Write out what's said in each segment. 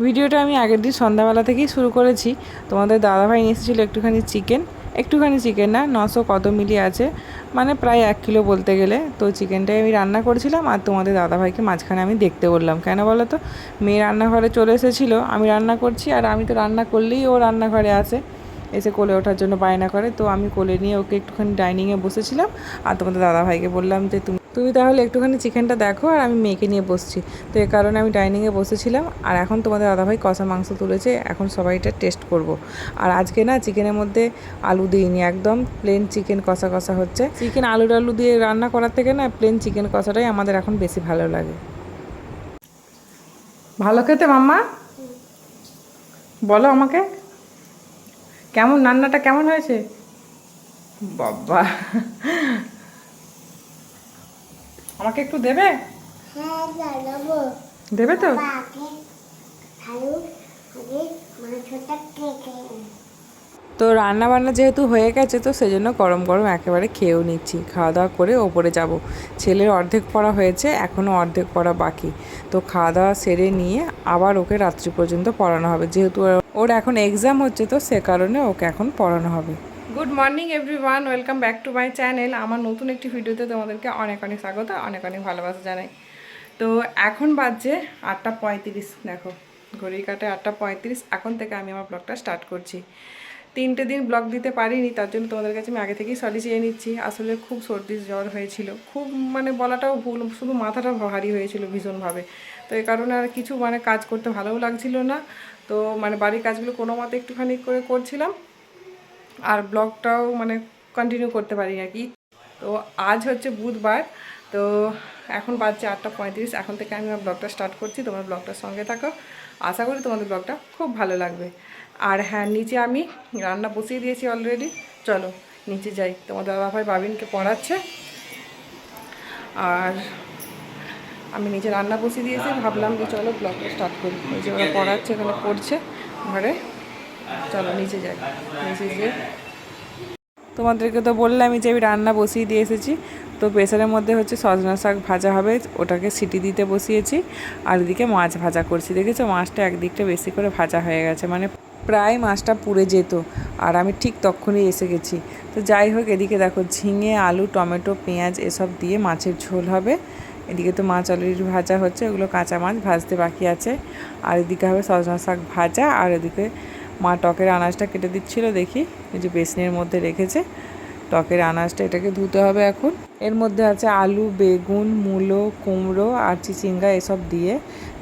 ভিডিওটা আমি আগের দিন সন্ধ্যাবেলা থেকেই শুরু করেছি। তোমাদের দাদাভাই নিয়ে এসেছিলো একটুখানি চিকেন না 900 কত মিলি আছে, মানে প্রায় 1 কিলো বলতে গেলে। তো চিকেনটাই আমি রান্না করেছিলাম আর তোমাদের দাদাভাইকে মাঝখানে আমি দেখতে বললাম। কেন বলো তো, মেয়ে রান্নাঘরে চলে এসেছিলো, আমি রান্না করছি আর আমি তো রান্না করলেই ও রান্নাঘরে আসে, এসে কোলে ওঠার জন্য বায়না করে। তো আমি কোলে নিয়ে ওকে একটুখানি ডাইনিংয়ে বসেছিলাম আর তোমাদের দাদাভাইকে বললাম যে তুমি তাহলে একটুখানি চিকেনটা দেখো আর আমি মেয়েকে নিয়ে বসছি। তো এই কারণে আমি ডাইনিংয়ে বসেছিলাম। আর এখন তোমাদের দাদাভাই কষা মাংস তুলেছে, এখন সবাই এটা টেস্ট করব। আর আজকে না চিকেনের মধ্যে আলু দিইনি, একদম প্লেন চিকেন কষা কষা হচ্ছে। চিকেন আলু টালু দিয়ে রান্না করার থেকে না প্লেন চিকেন কষাটাই আমাদের এখন বেশি ভালো লাগে। ভালো খেতে মাম্মা? বলো আমাকে কেমন, রান্নাটা কেমন হয়েছে? বাবা, আমাকে একটু দেবে? দেবে তো? তো রান্না বান্না যেহেতু হয়ে গেছে, তো সেজন্য গরম গরম একেবারে খেয়েও নিচ্ছি। খাওয়া দাওয়া করে ওপরে যাব। ছেলের অর্ধেক পড়া হয়েছে, এখনও অর্ধেক পড়া বাকি। তো খাওয়া দাওয়া সেরে নিয়ে আবার ওকে রাত্রি পর্যন্ত পড়ানো হবে, যেহেতু ওর এখন এক্সাম হচ্ছে, তো সে কারণে ওকে এখন পড়ানো হবে। Good morning everyone, welcome back to my channel. আমার নতুন একটি ভিডিওতে তোমাদেরকে অনেক অনেক স্বাগত, অনেক অনেক ভালোবাসা জানাই। তো এখন বাজছে 8:35, দেখো ঘড়ির কাঁটায় 8:35। এখন থেকে আমি আমার ব্লগটা স্টার্ট করছি। 3টে দিন ব্লগ দিতে পারিনি, তার জন্য তোমাদের কাছে আমি আগে থেকেই সরি চেয়ে নিচ্ছি। আসলে খুব সর্দি জ্বর হয়েছিল, খুব মানে বলাটাও ভুল, শুধু মাথাটা ভারী হয়েছিল ভীষণভাবে। তো এই কারণে আর কিছু মানে কাজ করতে ভালোও লাগছিল না। তো মানে বাড়ির কাজগুলো কোনো মতে একটুখানি করে করছিলাম, আর ব্লগটাও মানে কন্টিনিউ করতে পারি আর কি। তো আজ হচ্ছে বুধবার, তো এখন বাজছে 8:35। এখন থেকে আমি আমার ব্লগটা স্টার্ট করছি, তোমরা ব্লগটার সঙ্গে থাকো। আশা করি তোমাদের ব্লগটা খুব ভালো লাগবে। আর হ্যাঁ, নিচে আমি রান্না বসিয়ে দিয়েছি অলরেডি। চলো নিচে যাই, তোমাদের দাদাভাই বাবিনকে পড়াচ্ছে আর আমি নিচে রান্না বসিয়ে দিয়েছি। ভাবলাম যে চলো ব্লগটা স্টার্ট করি। ওই যে ওরা পড়াচ্ছে, এখানে পড়ছে ঘরে। চলো নিচে যাই। নিচে গিয়ে তোমাদেরকে তো বললামই যে আমি রান্না বসিয়ে দিয়ে এসেছি। তো প্রেসারের মধ্যে হচ্ছে সজনা শাক ভাজা হবে, ওটাকে সিটি দিতে বসিয়েছি। আর এদিকে মাছ ভাজা করছি। দেখেছো মাছটা একদিকটা বেশি করে ভাজা হয়ে গেছে, মানে প্রায় মাছটা পুড়ে যেত, আর আমি ঠিক তখনই এসে গেছি। তো যাই হোক, এদিকে দেখো ঝিঙে, আলু, টমেটো, পেঁয়াজ এসব দিয়ে মাছের ঝোল হবে। এদিকে তো মাছ অলরেডি ভাজা হচ্ছে, ওগুলো কাঁচা মাছ ভাজতে বাকি আছে। আর এদিকে হবে সজনা শাক ভাজা। আর এদিকে মা টকের আনাজটা কেটে দিচ্ছিল, দেখি এই যে বেসনের মধ্যে রেখেছে টকের আনাজটা, এটাকে ধুতে হবে এখন। এর মধ্যে আছে আলু, বেগুন, মূলো, কুমড়ো আর চিচিঙ্গা এসব দিয়ে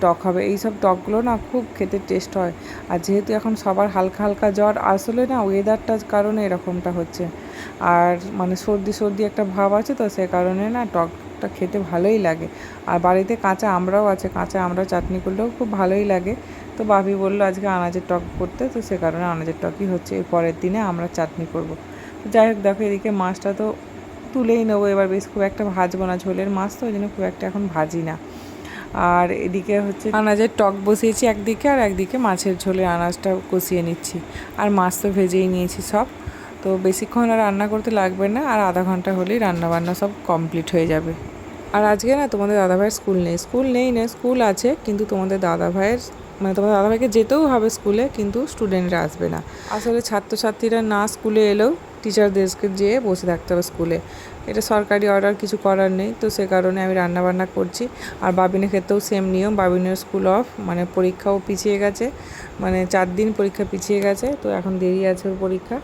টক হবে। এইসব টকগুলো না খুব খেতে টেস্ট হয়। আর যেহেতু এখন সবার হালকা হালকা জ্বর, আসলে না ওয়েদারটার কারণে এরকমটা হচ্ছে। আর মানে সর্দি সর্দি একটা ভাব আছে, তো সে কারণে না টকটা খেতে ভালোই লাগে। আর বাড়িতে কাঁচা আমড়াও আছে, কাঁচা আমড়া চাটনি করলেও খুব ভালোই লাগে। তো বাপি বললো আজকে আনাজের টক করতে, তো সে কারণে আনাজের টকই হচ্ছে। এর পরের দিনে আমরা চাটনি করব। যাই হোক, দেখো এদিকে মাছটা তো তুলেই নেবো এবার, বেশ খুব একটা ভাজবো না, ঝোলের মাছ তো ওই জন্য খুব একটা এখন ভাজি না। আর এদিকে হচ্ছে আনাজের টক বসিয়েছি একদিকে, আর একদিকে মাছের ঝোলের আনাজটা কষিয়ে নিচ্ছি। আর মাছ তো ভেজেই নিয়েছি সব। তো বেশিক্ষণ আর রান্না করতে লাগবে না, আর আধা ঘন্টা হলেই রান্নাবান্না সব কমপ্লিট হয়ে যাবে। আর আজকে না তোমাদের দাদাভাইয়ের স্কুল নেই না, স্কুল আছে, কিন্তু তোমাদের দাদাভাইয়ের মানে তোমাদের দাদাভাইকে যেতেও হবে স্কুলে, কিন্তু স্টুডেন্টরা আসবে না। আসলে ছাত্রছাত্রীরা না স্কুলে এলেও টিচারদেরকে যেয়ে বসে থাকতে হবে স্কুলে, এটা সরকারি অর্ডার, কিছু করার নেই। তো সে কারণে আমি রান্নাবান্না করছি। আর বাবিনের ক্ষেত্রেও সেম নিয়ম, বাবিনের স্কুল অফ, মানে পরীক্ষাও পিছিয়ে গেছে, মানে 4 দিন পরীক্ষা পিছিয়ে গেছে, তো এখন দেরি আছে ওর পরীক্ষা।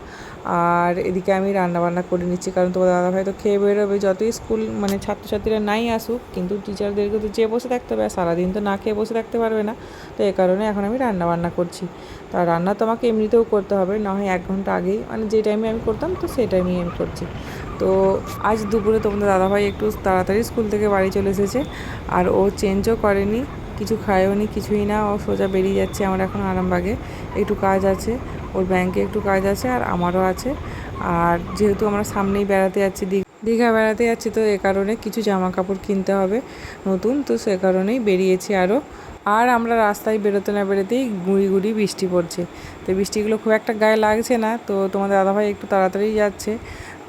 আর এদিকে আমি রান্নাবান্না করে নিচ্ছি, কারণ তোমার দাদাভাই তো খেয়ে বেরোবে, যতই স্কুল মানে ছাত্রছাত্রীরা নাই আসুক, কিন্তু টিচারদেরকে তো যেয়ে বসে থাকতে হবে, আর সারাদিন তো না খেয়ে বসে থাকতে পারবে না। তো এই কারণে এখন আমি রান্নাবান্না করছি। তা রান্না তো আমাকে এমনিতেও করতে হবে, না হয় 1 ঘন্টা আগেই, মানে যে টাইমে আমি করতাম তো সেই টাইমেই আমি করছি। তো আজ দুপুরে তোমাদের দাদাভাই একটু তাড়াতাড়ি স্কুল থেকে বাড়ি চলে এসেছে, আর ও চেঞ্জও করেনি, কিছু খায়ও নি, কিছুই না, ও সোজা বেরিয়ে যাচ্ছে। আমার এখন আরামবাগে একটু কাজ আছে, ওর ব্যাংকে একটু কাজ আছে, আর আমারও আছে। আর যেহেতু আমরা সামনেই বেড়াতে যাচ্ছি, দীঘা বেড়াতে যাচ্ছি, তো এ কারণে কিছু জামা কাপড় কিনতে হবে নতুন, তো সে কারণেই বেরিয়েছি আরও। আর আমরা রাস্তায় বেরোতে না বেরোতেই গুঁড়ি গুঁড়ি বৃষ্টি পড়ছে। তো বৃষ্টিগুলো খুব একটা গায়ে লাগছে না, তো তোমাদের দাদাভাই একটু তাড়াতাড়ি যাচ্ছে।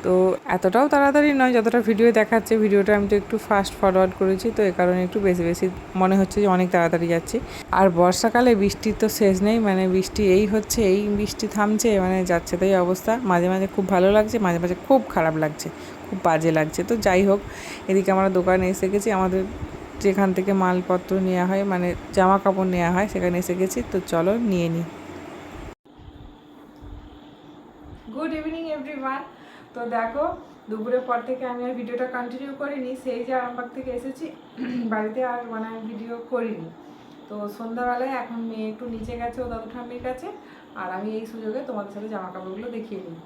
তো এতটাও তাড়াতাড়ি নয় যতটা ভিডিও দেখাচ্ছে, ভিডিওটা আমি তো একটু ফাস্ট ফরওয়ার্ড করেছি, তো এই কারণে একটু বেশি বেশি মনে হচ্ছে যে অনেক তাড়াতাড়ি যাচ্ছি। আর বর্ষাকালে বৃষ্টির তো শেষ নেই, মানে বৃষ্টি এই হচ্ছে, এই বৃষ্টি থামছে, মানে যাচ্ছে তাই অবস্থা। মাঝে মাঝে খুব ভালো লাগছে, মাঝে মাঝে খুব খারাপ লাগছে, খুব বাজে লাগছে। তো যাই হোক, এদিকে আমরা দোকানে এসে গেছি, আমাদের যেখান থেকে মালপত্র নেওয়া হয়, মানে জামা কাপড় নেওয়া হয়, সেখানে এসে গেছি। তো চলো নিয়ে নিই। Good evening everyone. তো দেখো, দুপুরের পর থেকে আমি আর ভিডিওটা কন্টিনিউ করিনি, সেই যে আরামবাগ থেকে এসেছি বাড়িতে, আর মানে ভিডিও করিনি। তো সন্ধ্যাবেলায় এখন মেয়ে একটু নিচে গেছে ও দাদু ঠাম্মির কাছে, আর আমি এই সুযোগে তোমাদের সাথে জামা কাপড়গুলো দেখিয়ে নিই।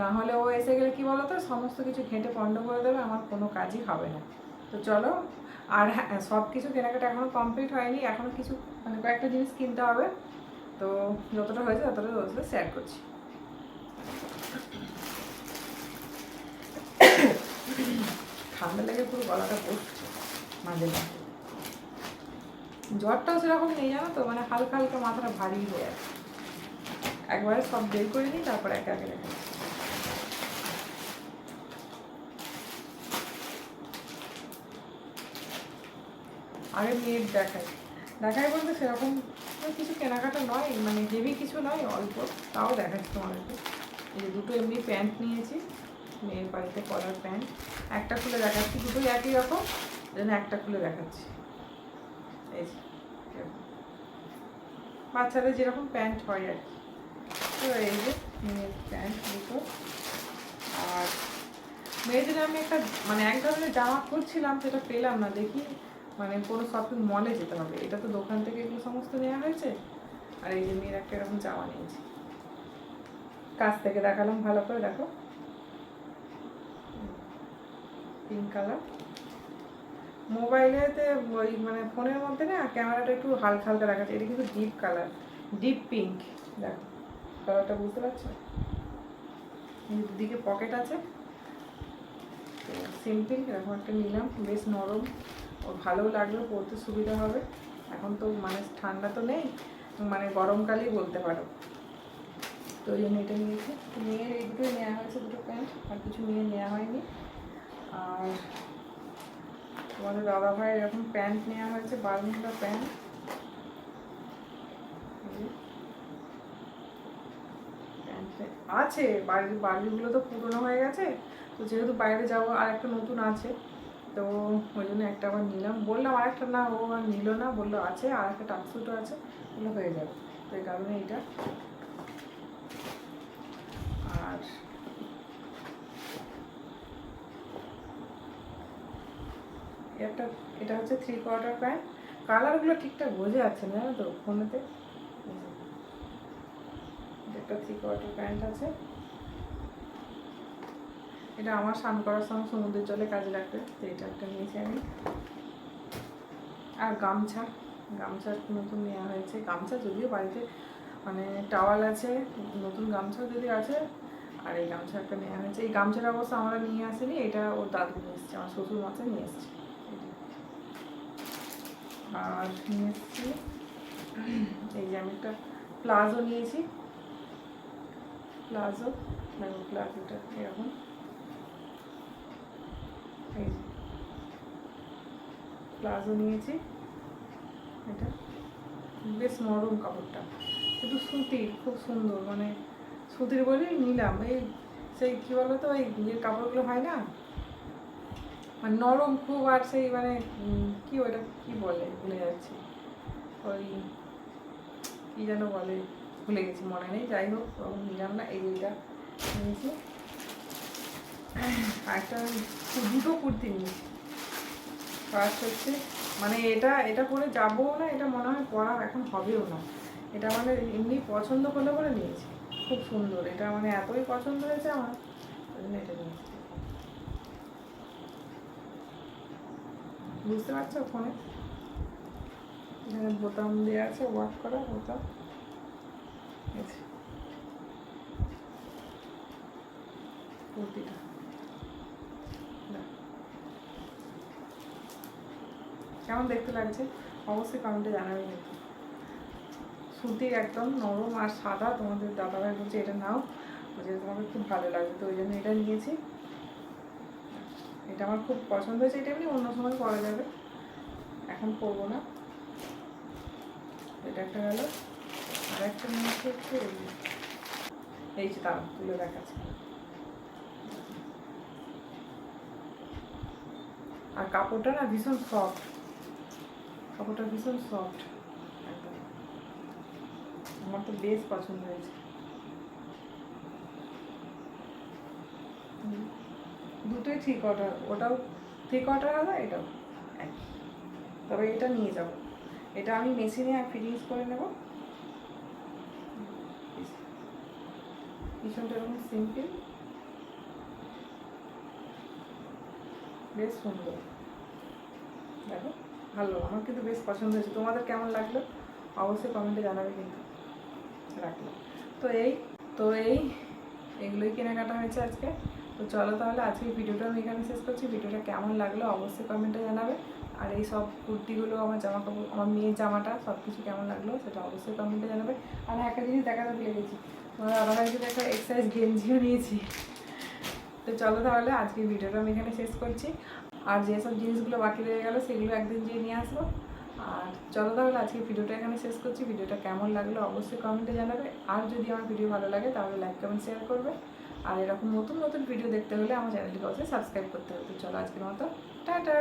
না হলে ও এসে গেলে কী বলো তো, সমস্ত কিছু ঘেঁটে পণ্ড করে দেবে, আমার কোনো কাজই হবে না। তো চলো, আর হ্যাঁ, সব কিছু কেনাকাটা এখনও কমপ্লিট হয়নি, এখনও কিছু মানে কয়েকটা জিনিস কিনতে হবে। তো যতটা হয়েছে ততটা ওর সাথে শেয়ার করছি। ঠান্ডা লেগে পুরো গলাটা পড়ছে মাঝে মাঝে। জ্বরটাও সেরকম নেই জানো তো, মানে হালকা হালকা মাথাটা ভারী হয়ে আছে। একবারে সব বের করে নিই, তারপর একে একে দেখাচ্ছি। আগে মেয়ের দেখাই বলতে সেরকম কিছু কেনাকাটা নয়, মানে হেভি কিছু নয়, অল্প, তাও দেখাচ্ছি তোমাদেরকে। এই যে দুটো এমনি প্যান্ট নিয়েছি, মেয়ের বাড়িতে পরার প্যান্ট। একটা খুলে দেখাচ্ছি, দুটোই একই রকম, যেন একটা খুলে দেখাচ্ছি। এই যে বাচ্চাদের যেরকম প্যান্ট হয় আর কি। তো এই যে মেয়ের প্যান্ট দুটো। আর মেয়েদের আমি একটা মানে এক ধরনের জামা খুঁজছিলাম, সেটা পেলাম না, দেখি মানে কোনো শপিং মলে যেতে হবে, এটা তো দোকান থেকে এগুলো সমস্ত নেওয়া হয়েছে। আর এই যে মেয়ের একটা এরকম জামা নিয়েছি, কাছ থেকে দেখালাম ভালো করে, দেখো পিঙ্ক কালার। মোবাইলেতে ওই মানে ফোনের মধ্যে না ক্যামেরাটা একটু হালকা হালকা দেখাচ্ছে, এটা কিন্তু ডিপ কালার, ডিপ পিঙ্ক। দেখো কালারটা বুঝতে পারছো, দুদিকে পকেট আছে। তো সিম্পল এরকম একটা নিলাম, বেশ নরম, ওর ভালোও লাগলো, পরতে সুবিধা হবে। এখন তো মানে ঠান্ডা তো নেই, মানে গরমকালেই বলতে পারো। তো ওই জন্য এটা নিয়েছি। মেয়ের এই দুটোই নেওয়া হয়েছে, দুটো প্যান্ট, আর কিছু মেয়ের নেওয়া হয়নি। আর তোমাদের দাদা ভাইয়ের এরকম প্যান্ট নেওয়া হয়েছে, বারমুন্ডা প্যান্ট। আছে বাড়িগুলো তো পুরোনো হয়ে গেছে, তো যেহেতু বাইরে যাবো আর একটা নতুন আছে, তো ওই জন্য একটা আবার নিলাম। বললাম আর একটা না, ও আর নিল না, বললো আছে আর একটা টাকসুটও আছে, ওগুলো হয়ে যাবে। তো এই কারণে এইটা। আর একটা, এটা হচ্ছে 3/4 প্যান্ট। কালারগুলো ঠিকঠাক বোঝা যাচ্ছে না জানো তো ফোনেতে। একটা 3/4 প্যান্ট আছে, এটা আমার স্নান করার সময় সমুদ্রের জলে কাজে লাগবে, তো এটা একটা নিয়েছি আমি। আর গামছা নতুন নেওয়া হয়েছে। গামছা যদিও বাড়িতে মানে টাওয়াল আছে, নতুন গামছাও যদি আছে। আর এই গামছা একটা নেওয়া হয়েছে। এই গামছার অবস্থা আমরা নিয়ে আসিনি, এটা ওর দাদু নিয়ে এসছে, আমার শ্বশুর মশাই নিয়ে এসছে। আর নিয়ে এসছি এই যে আমি একটা প্লাজো নিয়েছি, প্লাজোটা এরকম, এই প্লাজো নিয়েছি। এটা বেশ নরম কাপড়টা, একটু সুতির, খুব সুন্দর, মানে সুতির বলেই নিলাম। এই সেই কী বলো তো, ওই ইয়ের কাপড়গুলো হয় না, মানে নরম খুব, আর সেই মানে কী ওইটা কী বলে ভুলে যাচ্ছি, ওই কী যেন বলে ভুলে গেছি, মনে নেই। যাই হোক নিলাম না, এইটা নিয়েছি। আর একটা দুটো কুর্তি নিয়েছি। ফার্স্ট হচ্ছে মানে এটা পরে যাবো না, এটা মনে হয় পরা এখন হবেও না। এটা মানে এমনি পছন্দ করলে বলে নিয়েছি, খুব সুন্দর। এটা মানে এতই পছন্দ হয়েছে আমার, ওই জন্য এটা নিয়েছি। বুঝতে পারছো ফোনে এখানে বোতাম দেওয়া আছে, ওয়ার্ক করা বোতাম। কুর্তিটা কেমন দেখতে লাগছে অবশ্যই কমেন্টে জানাবে। কিন্তু সুতির একদম নরম আর সাদা, তোমাদের দাদাভাই বলছে এটা নাও, বলছে তোমাকে খুব ভালো লাগবে, তো ওই জন্য এটা নিয়েছি। এটা আমার খুব পছন্দ হয়েছে। এটা এমনি অন্য সময় পরা যাবে, এখন পরবো না। এটা একটা গেল। আর একটা নিয়েছি হচ্ছে এই যে, তারা তুলে দেখাচ্ছে। আর কাপড়টা না ভীষণ সফট, কাপড়টা ভীষণ সফট একদম, আমার তো বেশ পছন্দ হয়েছে। দুটোই থ্রি কোয়ার্টার, ওটাও থ্রি কোয়ার্টার হবে, এটাও একই। তবে এটা নিয়ে যাব, এটা আমি মেশিনে ফিটিংস করে নেব। পিছনটা এরকম সিম্পল, বেশ সুন্দর, দেখো ভালো, আমার কিন্তু বেশ পছন্দ হয়েছে। তোমাদের কেমন লাগলো অবশ্যই কমেন্টে জানাবে কিন্তু। রাখলো তো এগুলোই কেনাকাটা হয়েছে আজকে। তো চলো তাহলে আজকে ভিডিওটা আমি এখানে শেষ করছি। ভিডিওটা কেমন লাগলো অবশ্যই কমেন্টে জানাবে। আর এই সব কুর্তিগুলো, আমার জামা কাপড়, আমার মেয়ের জামাটা, সব কিছু কেমন লাগলো সেটা অবশ্যই কমেন্টে জানাবে। আর একটা জিনিস দেখাতে ভুলে গেছি, আমার আবার একদিন একটা এক্সারসাইজ গেঞ্জিও নিয়েছি। তো চলো তাহলে আজকে ভিডিওটা আমি এখানে শেষ করছি। আর যেসব জিনিসগুলো বাকি রয়ে গেলো সেগুলো একদিন যেয়ে নিয়ে আসবো। আর চলো তাহলে আজকে ভিডিওটা এখানে শেষ করছি। ভিডিওটা কেমন লাগলো অবশ্যই কমেন্টে জানাবে। আর যদি আমার ভিডিও ভালো লাগে তাহলে লাইক কমেন্ট শেয়ার করবে। আর এরকম নতুন নতুন ভিডিও দেখতে হলে আমার চ্যানেলটিকে অবশ্যই সাবস্ক্রাইব করতে হবে। তো চলো আজকের মতো টাটা।